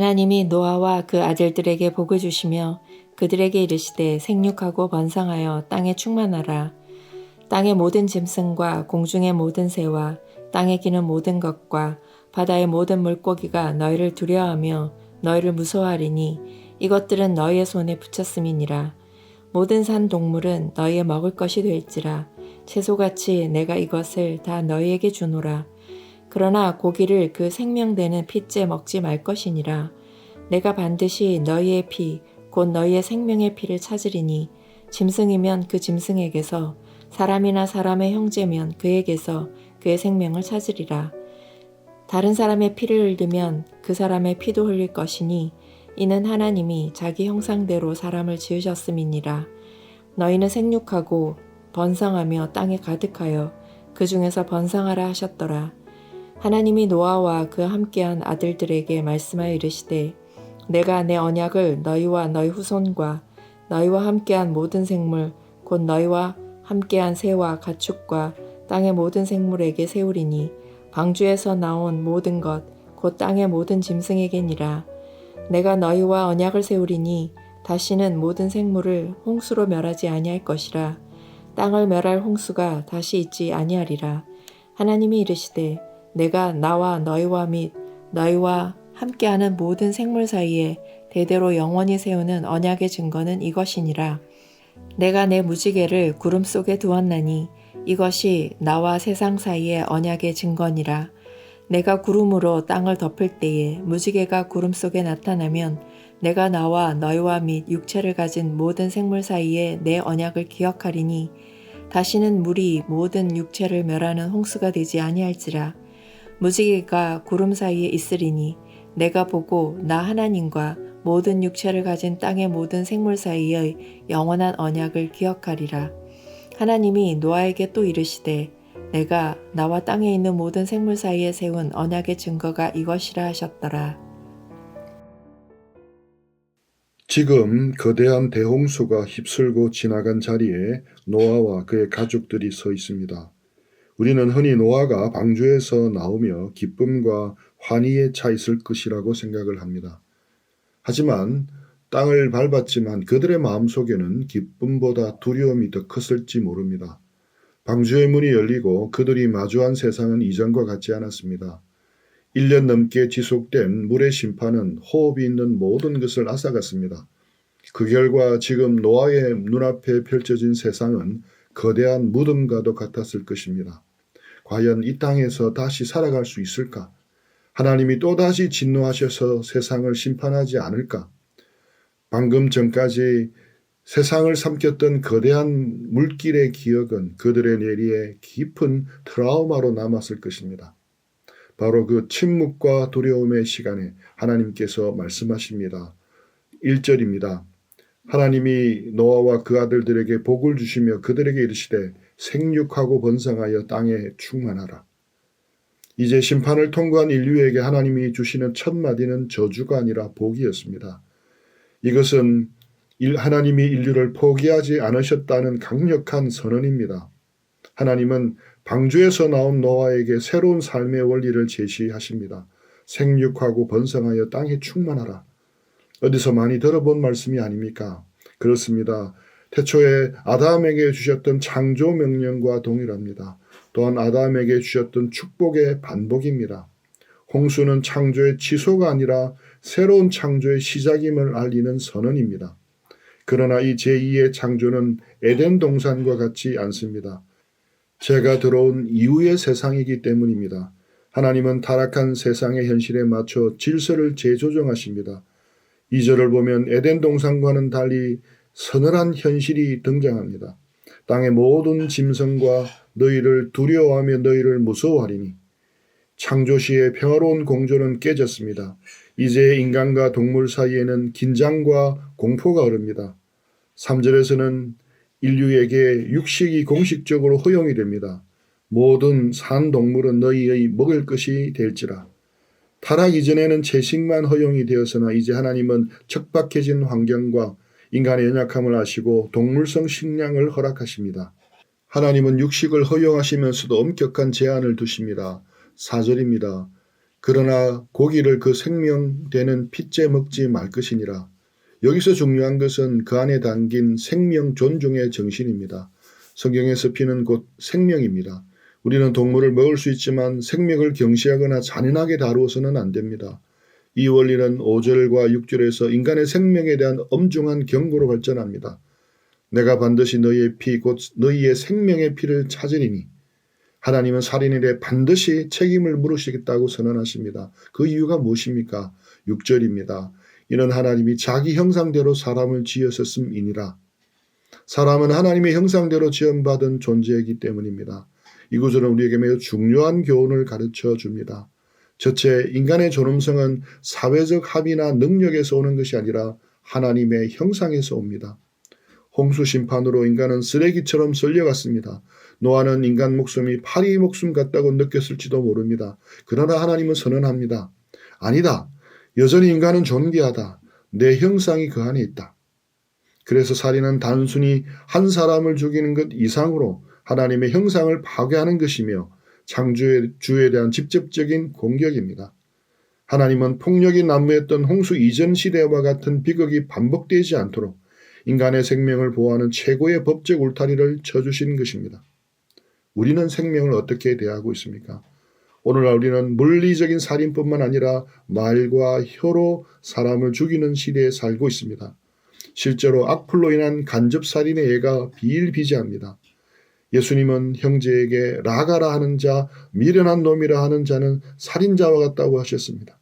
하나님이 노아와 그 아들들에게 복을 주시며 그들에게 이르시되 생육하고 번성하여 땅에 충만하라. 땅의 모든 짐승과 공중의 모든 새와 땅에 기는 모든 것과 바다의 모든 물고기가 너희를 두려워하며 너희를 무서워하리니 이것들은 너희의 손에 붙였음이니라. 모든 산 동물은 너희의 먹을 것이 될지라. 채소같이 내가 이것을 다 너희에게 주노라. 그러나 고기를 그 생명되는 피째 먹지 말 것이니라. 내가 반드시 너희의 피, 곧 너희의 생명의 피를 찾으리니 짐승이면 그 짐승에게서 사람이나 사람의 형제면 그에게서 그의 생명을 찾으리라. 다른 사람의 피를 흘리면 그 사람의 피도 흘릴 것이니 이는 하나님이 자기 형상대로 사람을 지으셨음이니라. 너희는 생육하고 번성하며 땅에 가득하여 그 중에서 번성하라 하셨더라. 하나님이 노아와 그 함께한 아들들에게 말씀하여 이르시되 내가 내 언약을 너희와 너희 후손과 너희와 함께한 모든 생물 곧 너희와 함께한 새와 가축과 땅의 모든 생물에게 세우리니 방주에서 나온 모든 것 곧 땅의 모든 짐승에게니라. 내가 너희와 언약을 세우리니 다시는 모든 생물을 홍수로 멸하지 아니할 것이라. 땅을 멸할 홍수가 다시 있지 아니하리라. 하나님이 이르시되 내가 나와 너희와 및 너희와 함께하는 모든 생물 사이에 대대로 영원히 세우는 언약의 증거는 이것이니라. 내가 내 무지개를 구름 속에 두었나니 이것이 나와 세상 사이의 언약의 증거니라. 내가 구름으로 땅을 덮을 때에 무지개가 구름 속에 나타나면 내가 나와 너희와 및 육체를 가진 모든 생물 사이에 내 언약을 기억하리니 다시는 물이 모든 육체를 멸하는 홍수가 되지 아니할지라. 무지개가 구름 사이에 있으리니 내가 보고 나 하나님과 모든 육체를 가진 땅의 모든 생물 사이의 영원한 언약을 기억하리라. 하나님이 노아에게 또 이르시되 내가 나와 땅에 있는 모든 생물 사이에 세운 언약의 증거가 이것이라 하셨더라. 지금 거대한 대홍수가 휩쓸고 지나간 자리에 노아와 그의 가족들이 서 있습니다. 우리는 흔히 노아가 방주에서 나오며 기쁨과 환희에 차 있을 것이라고 생각을 합니다. 하지만 땅을 밟았지만 그들의 마음속에는 기쁨보다 두려움이 더 컸을지 모릅니다. 방주의 문이 열리고 그들이 마주한 세상은 이전과 같지 않았습니다. 1년 넘게 지속된 물의 심판은 호흡이 있는 모든 것을 앗아갔습니다. 그 결과 지금 노아의 눈앞에 펼쳐진 세상은 거대한 무덤과도 같았을 것입니다. 과연 이 땅에서 다시 살아갈 수 있을까? 하나님이 또다시 진노하셔서 세상을 심판하지 않을까? 방금 전까지 세상을 삼켰던 거대한 물길의 기억은 그들의 뇌리에 깊은 트라우마로 남았을 것입니다. 바로 그 침묵과 두려움의 시간에 하나님께서 말씀하십니다. 1절입니다. 하나님이 노아와 그 아들들에게 복을 주시며 그들에게 이르시되 생육하고 번성하여 땅에 충만하라. 이제 심판을 통과한 인류에게 하나님이 주시는 첫 마디는 저주가 아니라 복이었습니다. 이것은 하나님이 인류를 포기하지 않으셨다는 강력한 선언입니다. 하나님은 방주에서 나온 노아에게 새로운 삶의 원리를 제시하십니다. 생육하고 번성하여 땅에 충만하라. 어디서 많이 들어본 말씀이 아닙니까? 그렇습니다. 태초에 아담에게 주셨던 창조 명령과 동일합니다. 또한 아담에게 주셨던 축복의 반복입니다. 홍수는 창조의 취소가 아니라 새로운 창조의 시작임을 알리는 선언입니다. 그러나 이 제2의 창조는 에덴 동산과 같지 않습니다. 죄가 들어온 이후의 세상이기 때문입니다. 하나님은 타락한 세상의 현실에 맞춰 질서를 재조정하십니다. 2절을 보면 에덴 동산과는 달리 서늘한 현실이 등장합니다. 땅의 모든 짐승과 너희를 두려워하며 너희를 무서워하리니. 창조 시의 평화로운 공조는 깨졌습니다. 이제 인간과 동물 사이에는 긴장과 공포가 흐릅니다. 3절에서는 인류에게 육식이 공식적으로 허용이 됩니다. 모든 산 동물은 너희의 먹을 것이 될지라. 타락 이전에는 채식만 허용이 되었으나 이제 하나님은 척박해진 환경과 인간의 연약함을 아시고 동물성 식량을 허락하십니다. 하나님은 육식을 허용하시면서도 엄격한 제한을 두십니다. 4절입니다. 그러나 고기를 그 생명되는 핏째 먹지 말 것이니라. 여기서 중요한 것은 그 안에 담긴 생명 존중의 정신입니다. 성경에서 피는 곧 생명입니다. 우리는 동물을 먹을 수 있지만 생명을 경시하거나 잔인하게 다루어서는 안 됩니다. 이 원리는 5절과 6절에서 인간의 생명에 대한 엄중한 경고로 발전합니다. 내가 반드시 너희의 피 곧 너희의 생명의 피를 찾으리니 하나님은 살인일에 반드시 책임을 물으시겠다고 선언하십니다. 그 이유가 무엇입니까? 6절입니다. 이는 하나님이 자기 형상대로 사람을 지으셨음이니라. 사람은 하나님의 형상대로 지음받은 존재이기 때문입니다. 이 구절은 우리에게 매우 중요한 교훈을 가르쳐 줍니다. 첫째, 인간의 존엄성은 사회적 합의나 능력에서 오는 것이 아니라 하나님의 형상에서 옵니다. 홍수 심판으로 인간은 쓰레기처럼 썰려갔습니다. 노아는 인간 목숨이 파리 목숨 같다고 느꼈을지도 모릅니다. 그러나 하나님은 선언합니다. 아니다. 여전히 인간은 존귀하다. 내 형상이 그 안에 있다. 그래서 살인은 단순히 한 사람을 죽이는 것 이상으로 하나님의 형상을 파괴하는 것이며 창조주에 대한 직접적인 공격입니다. 하나님은 폭력이 난무했던 홍수 이전 시대와 같은 비극이 반복되지 않도록 인간의 생명을 보호하는 최고의 법적 울타리를 쳐주신 것입니다. 우리는 생명을 어떻게 대하고 있습니까? 오늘날 우리는 물리적인 살인뿐만 아니라 말과 혀로 사람을 죽이는 시대에 살고 있습니다. 실제로 악플로 인한 간접살인의 예가 비일비재합니다. 예수님은 형제에게 라가라 하는 자, 미련한 놈이라 하는 자는 살인자와 같다고 하셨습니다.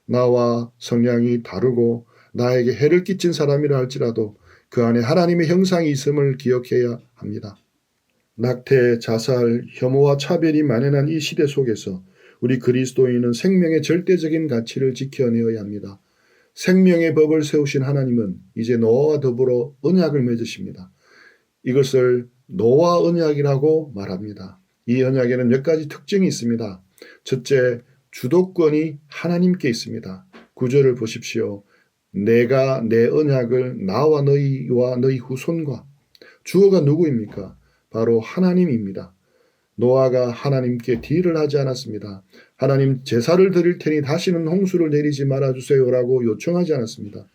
나와 성향이 다르고 나에게 해를 끼친 사람이라 할지라도 그 안에 하나님의 형상이 있음을 기억해야 합니다. 낙태, 자살, 혐오와 차별이 만연한 이 시대 속에서 우리 그리스도인은 생명의 절대적인 가치를 지켜내어야 합니다. 생명의 법을 세우신 하나님은 이제 노아와 더불어 언약을 맺으십니다. 이것을 노아 언약이라고 말합니다. 이 언약에는 몇 가지 특징이 있습니다. 첫째, 주도권이 하나님께 있습니다. 9절을 보십시오. 내가 내 언약을 나와 너희와 너희 후손과, 주어가 누구입니까? 바로 하나님입니다. 노아가 하나님께 딜을 하지 않았습니다. 하나님 제사를 드릴 테니 다시는 홍수를 내리지 말아주세요라고 요청하지 않았습니다.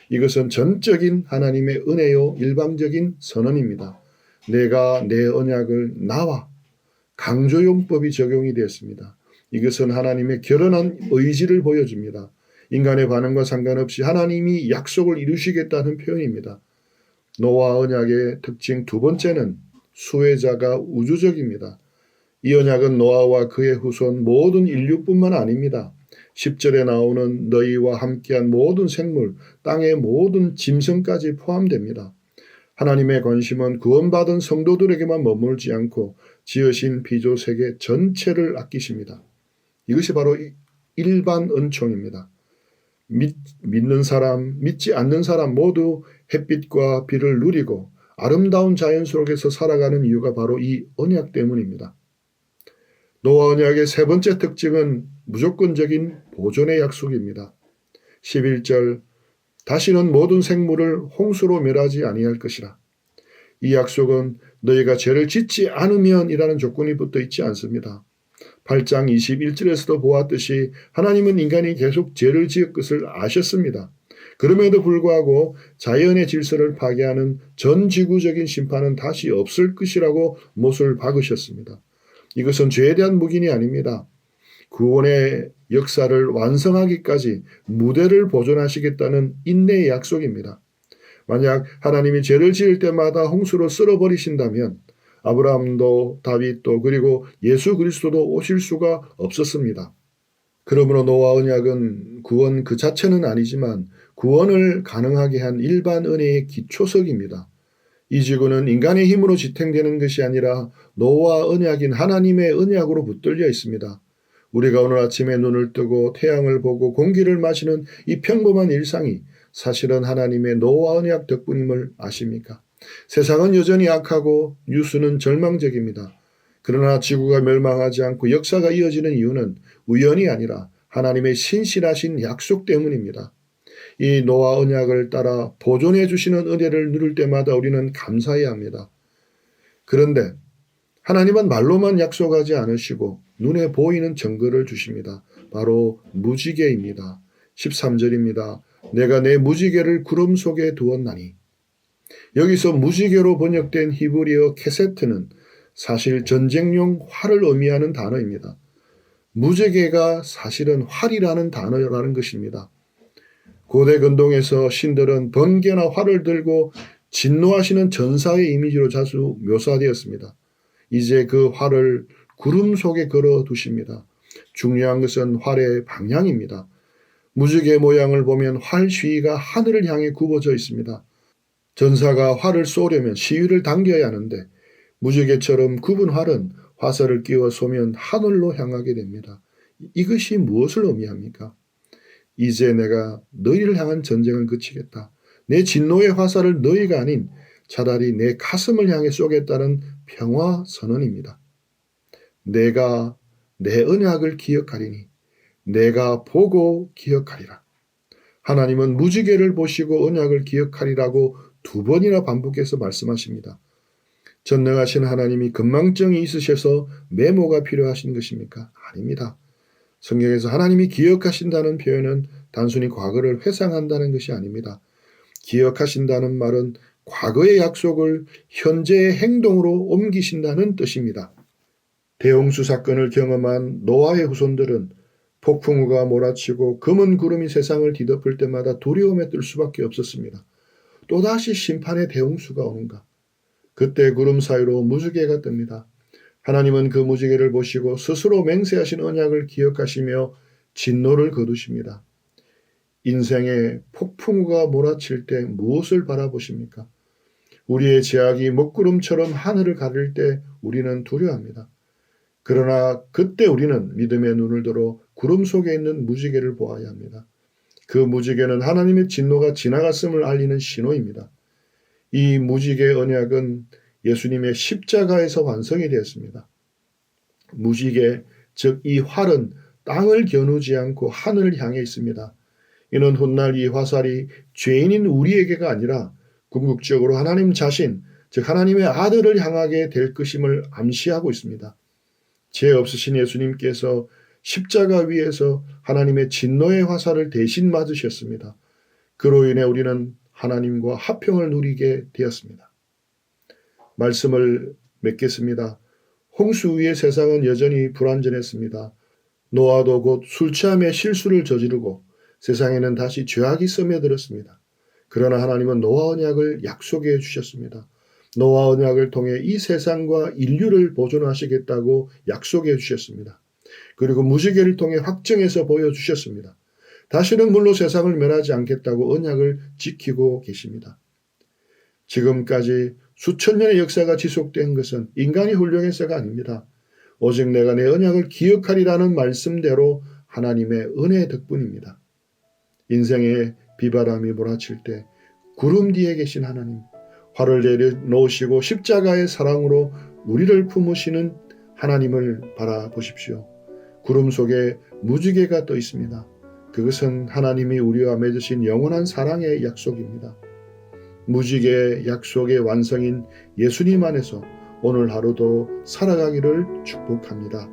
이것은 전적인 하나님의 은혜요 일방적인 선언입니다. 내가 내 언약을 나와 강조용법이 적용이 되었습니다. 이것은 하나님의 결연한 의지를 보여줍니다. 인간의 반응과 상관없이 하나님이 약속을 이루시겠다는 표현입니다. 노아 언약의 특징 두 번째는 수혜자가 우주적입니다. 이 언약은 노아와 그의 후손 모든 인류뿐만 아닙니다. 10절에 나오는 너희와 함께한 모든 생물, 땅의 모든 짐승까지 포함됩니다. 하나님의 관심은 구원받은 성도들에게만 머물지 않고 지으신 피조 세계 전체를 아끼십니다. 이것이 바로 일반 은총입니다. 믿는 사람, 믿지 않는 사람 모두 햇빛과 비를 누리고 아름다운 자연 속에서 살아가는 이유가 바로 이 언약 때문입니다. 노아 언약의 세 번째 특징은 무조건적인 보존의 약속입니다. 11절 다시는 모든 생물을 홍수로 멸하지 아니할 것이라. 이 약속은 너희가 죄를 짓지 않으면이라는 조건이 붙어 있지 않습니다. 8장 21절에서도 보았듯이 하나님은 인간이 계속 죄를 지을 것을 아셨습니다. 그럼에도 불구하고 자연의 질서를 파괴하는 전 지구적인 심판은 다시 없을 것이라고 못을 박으셨습니다. 이것은 죄에 대한 묵인이 아닙니다. 구원의 역사를 완성하기까지 무대를 보존하시겠다는 인내의 약속입니다. 만약 하나님이 죄를 지을 때마다 홍수로 쓸어버리신다면 아브라함도 다윗도 그리고 예수 그리스도도 오실 수가 없었습니다. 그러므로 노아 언약은 구원 그 자체는 아니지만 구원을 가능하게 한 일반 은혜의 기초석입니다. 이 지구는 인간의 힘으로 지탱되는 것이 아니라 노아 언약인 하나님의 언약으로 붙들려 있습니다. 우리가 오늘 아침에 눈을 뜨고 태양을 보고 공기를 마시는 이 평범한 일상이 사실은 하나님의 노아 언약 덕분임을 아십니까? 세상은 여전히 악하고 뉴스는 절망적입니다. 그러나 지구가 멸망하지 않고 역사가 이어지는 이유는 우연이 아니라 하나님의 신실하신 약속 때문입니다. 이 노아 언약을 따라 보존해 주시는 은혜를 누릴 때마다 우리는 감사해야 합니다. 그런데 하나님은 말로만 약속하지 않으시고 눈에 보이는 증거를 주십니다. 바로 무지개입니다. 13절입니다. 내가 내 무지개를 구름 속에 두었나니. 여기서 무지개로 번역된 히브리어 케세트는 사실 전쟁용 활을 의미하는 단어입니다. 무지개가 사실은 활이라는 단어라는 것입니다. 고대 근동에서 신들은 번개나 활을 들고 진노하시는 전사의 이미지로 자주 묘사되었습니다. 이제 그 활을 구름 속에 걸어 두십니다. 중요한 것은 활의 방향입니다. 무지개 모양을 보면 활 시위가 하늘을 향해 굽어져 있습니다. 전사가 활을 쏘려면 시위를 당겨야 하는데 무지개처럼 굽은 활은 화살을 끼워 쏘면 하늘로 향하게 됩니다. 이것이 무엇을 의미합니까? 이제 내가 너희를 향한 전쟁을 그치겠다. 내 진노의 화살을 너희가 아닌 차라리 내 가슴을 향해 쏘겠다는 평화 선언입니다. 내가 내 언약을 기억하리니 내가 보고 기억하리라. 하나님은 무지개를 보시고 언약을 기억하리라고 2번이나 반복해서 말씀하십니다. 전능하신 하나님이 건망증이 있으셔서 메모가 필요하신 것입니까? 아닙니다. 성경에서 하나님이 기억하신다는 표현은 단순히 과거를 회상한다는 것이 아닙니다. 기억하신다는 말은 과거의 약속을 현재의 행동으로 옮기신다는 뜻입니다. 대홍수 사건을 경험한 노아의 후손들은 폭풍우가 몰아치고 검은 구름이 세상을 뒤덮을 때마다 두려움에 뜰 수밖에 없었습니다. 또다시 심판의 대홍수가 오는가? 그때 구름 사이로 무지개가 뜹니다. 하나님은 그 무지개를 보시고 스스로 맹세하신 언약을 기억하시며 진노를 거두십니다. 인생에 폭풍우가 몰아칠 때 무엇을 바라보십니까? 우리의 제약이 먹구름처럼 하늘을 가릴 때 우리는 두려워합니다. 그러나 그때 우리는 믿음의 눈을 들어 구름 속에 있는 무지개를 보아야 합니다. 그 무지개는 하나님의 진노가 지나갔음을 알리는 신호입니다. 이 무지개 언약은 예수님의 십자가에서 완성이 되었습니다. 무지개, 즉 이 활은 땅을 겨누지 않고 하늘을 향해 있습니다. 이는 훗날 이 화살이 죄인인 우리에게가 아니라 궁극적으로 하나님 자신, 즉 하나님의 아들을 향하게 될 것임을 암시하고 있습니다. 죄 없으신 예수님께서 십자가 위에서 하나님의 진노의 화살을 대신 맞으셨습니다. 그로 인해 우리는 하나님과 화평을 누리게 되었습니다. 말씀을 맺겠습니다. 홍수 위의 세상은 여전히 불완전했습니다. 노아도 곧 술 취함에 실수를 저지르고 세상에는 다시 죄악이 스며들었습니다. 그러나 하나님은 노아 언약을 약속해 주셨습니다. 노아 언약을 통해 이 세상과 인류를 보존하시겠다고 약속해 주셨습니다. 그리고 무지개를 통해 확증해서 보여주셨습니다. 다시는 물로 세상을 멸하지 않겠다고 언약을 지키고 계십니다. 지금까지 수천 년의 역사가 지속된 것은 인간이 훌륭해서가 아닙니다. 오직 내가 내 언약을 기억하리라는 말씀대로 하나님의 은혜 덕분입니다. 인생의 비바람이 몰아칠 때 구름 뒤에 계신 하나님, 활을 내려놓으시고 십자가의 사랑으로 우리를 품으시는 하나님을 바라보십시오. 구름 속에 무지개가 떠 있습니다. 그것은 하나님이 우리와 맺으신 영원한 사랑의 약속입니다. 무지개 약속의 완성인 예수님 안에서 오늘 하루도 살아가기를 축복합니다.